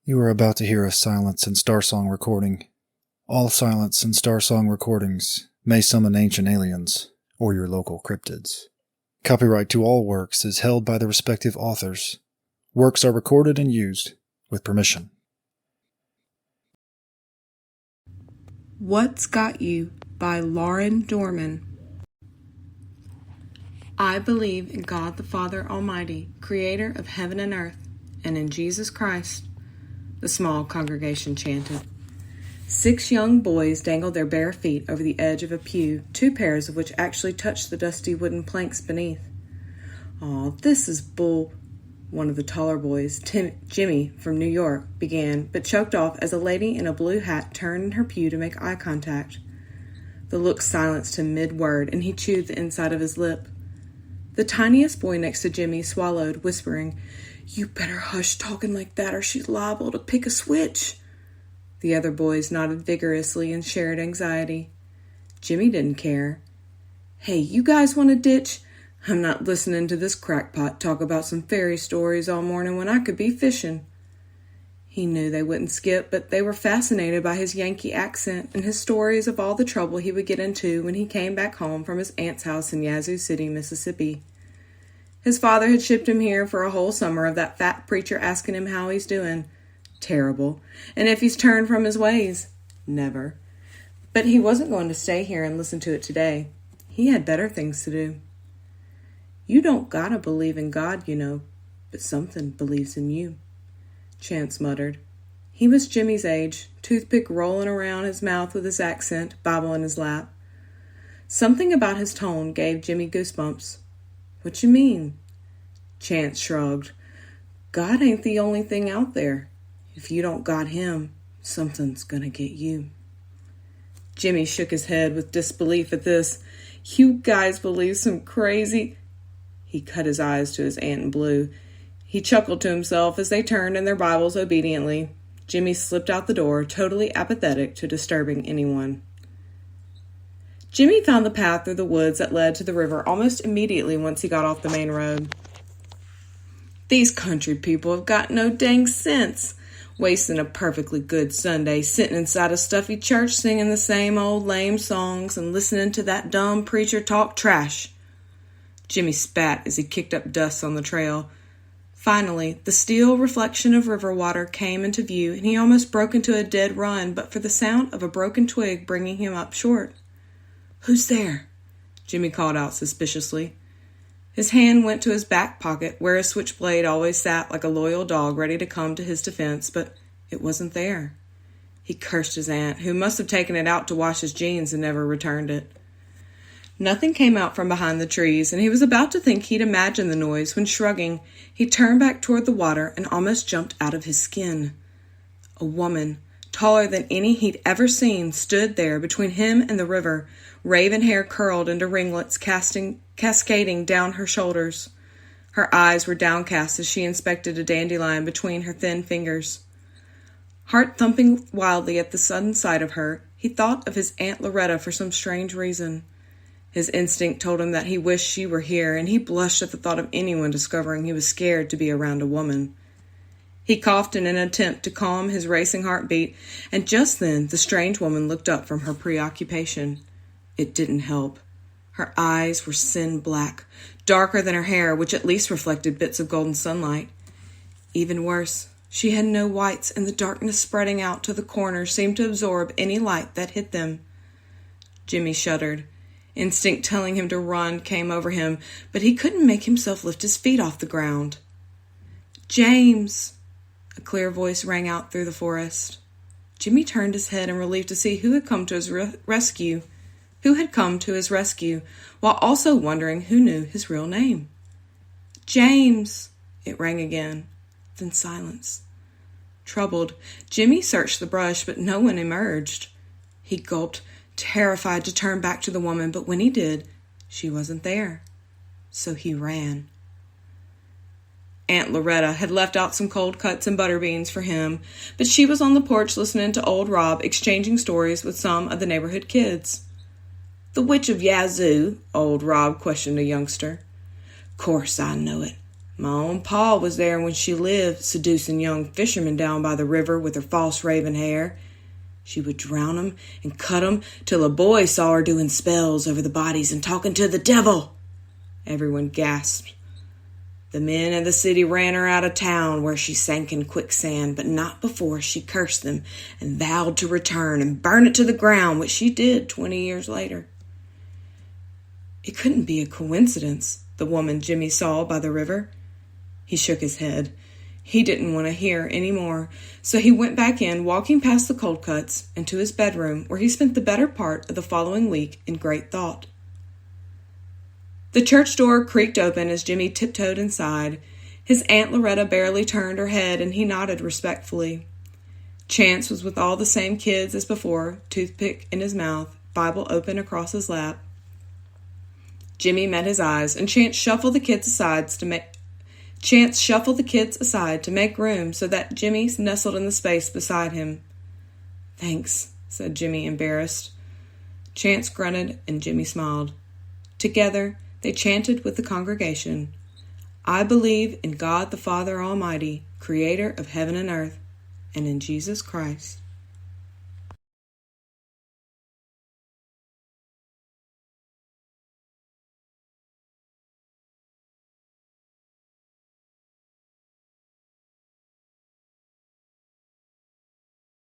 You are about to hear a Silence and Star Song recording. All Silence and Star Song recordings may summon ancient aliens or your local cryptids. Copyright to all works is held by the respective authors. Works are recorded and used with permission. What's Got You by Lauren Dorman. I believe in God the Father Almighty, creator of heaven and earth, and in Jesus Christ, the small congregation chanted. 6 young boys dangled their bare feet over the edge of a pew, 2 pairs of which actually touched the dusty wooden planks beneath. "Aw, this is bull," one of the taller boys, Jimmy from New York, began, but choked off as a lady in a blue hat turned in her pew to make eye contact. The look silenced him mid-word, and he chewed the inside of his lip. The tiniest boy next to Jimmy swallowed, whispering, "You better hush talking like that or she's liable to pick a switch." The other boys nodded vigorously and shared anxiety. Jimmy didn't care. "Hey, you guys want a ditch? I'm not listening to this crackpot talk about some fairy stories all morning when I could be fishing." He knew they wouldn't skip, but they were fascinated by his Yankee accent and his stories of all the trouble he would get into when he came back home from his aunt's house in Yazoo City, Mississippi. His father had shipped him here for a whole summer of that fat preacher asking him how he's doing. Terrible. And if he's turned from his ways. Never. But he wasn't going to stay here and listen to it today. He had better things to do. "You don't gotta believe in God, you know, but something believes in you," Chance muttered. He was Jimmy's age, toothpick rolling around his mouth with his accent, Bible in his lap. Something about his tone gave Jimmy goosebumps. "What you mean?" Chance shrugged. "God ain't the only thing out there. If you don't got him, something's gonna get you." Jimmy shook his head with disbelief at this. "You guys believe some crazy—" He cut his eyes to his aunt in blue. He chuckled to himself as they turned in their Bibles obediently. Jimmy slipped out the door, totally apathetic to disturbing anyone. Jimmy found the path through the woods that led to the river almost immediately once he got off the main road. "These country people have got no dang sense. Wasting a perfectly good Sunday sitting inside a stuffy church singing the same old lame songs and listening to that dumb preacher talk trash." Jimmy spat as he kicked up dust on the trail. Finally, the steel reflection of river water came into view, and he almost broke into a dead run but for the sound of a broken twig bringing him up short. "Who's there?" Jimmy called out suspiciously. His hand went to his back pocket, where a switchblade always sat like a loyal dog ready to come to his defense, but it wasn't there. He cursed his aunt, who must have taken it out to wash his jeans and never returned it. Nothing came out from behind the trees, and he was about to think he'd imagined the noise when, shrugging, he turned back toward the water and almost jumped out of his skin. A woman, taller than any he'd ever seen, stood there between him and the river, raven hair curled into ringlets cascading down her shoulders. Her eyes were downcast as she inspected a dandelion between her thin fingers. Heart thumping wildly at the sudden sight of her, he thought of his Aunt Loretta for some strange reason. His instinct told him that he wished she were here, and he blushed at the thought of anyone discovering he was scared to be around a woman. He coughed in an attempt to calm his racing heartbeat, and just then the strange woman looked up from her preoccupation. It didn't help. Her eyes were sin black, darker than her hair, which at least reflected bits of golden sunlight. Even worse, she had no whites, and the darkness spreading out to the corners seemed to absorb any light that hit them. Jimmy shuddered. Instinct telling him to run came over him, but he couldn't make himself lift his feet off the ground. "James!" A clear voice rang out through the forest. Jimmy turned his head in relief to see who had come to his rescue, while also wondering who knew his real name. "James!" It rang again, then silence. Troubled, Jimmy searched the brush, but no one emerged. He gulped, terrified to turn back to the woman, but when he did, she wasn't there. So he ran. Aunt Loretta had left out some cold cuts and butter beans for him, but she was on the porch listening to old Rob exchanging stories with some of the neighborhood kids. "The Witch of Yazoo?" old Rob questioned a youngster. "Course I know it. My own pa was there when she lived, seducing young fishermen down by the river with her false raven hair. She would drown 'em and cut 'em till a boy saw her doing spells over the bodies and talking to the devil. Everyone gasped. The men of the city ran her out of town where she sank in quicksand, but not before she cursed them and vowed to return and burn it to the ground, which she did 20 years later. It couldn't be a coincidence, the woman Jimmy saw by the river. He shook his head. He didn't want to hear any more, so he went back in, walking past the cold cuts, and to his bedroom, where he spent the better part of the following week in great thought. The church door creaked open as Jimmy tiptoed inside. His Aunt Loretta barely turned her head, and he nodded respectfully. Chance was with all the same kids as before, toothpick in his mouth, Bible open across his lap. Jimmy met his eyes, and Chance shuffled the kids aside to make room so that Jimmy nestled in the space beside him. "Thanks," said Jimmy, embarrassed. Chance grunted, and Jimmy smiled. Together, they chanted with the congregation, "I believe in God the Father Almighty, creator of heaven and earth, and in Jesus Christ."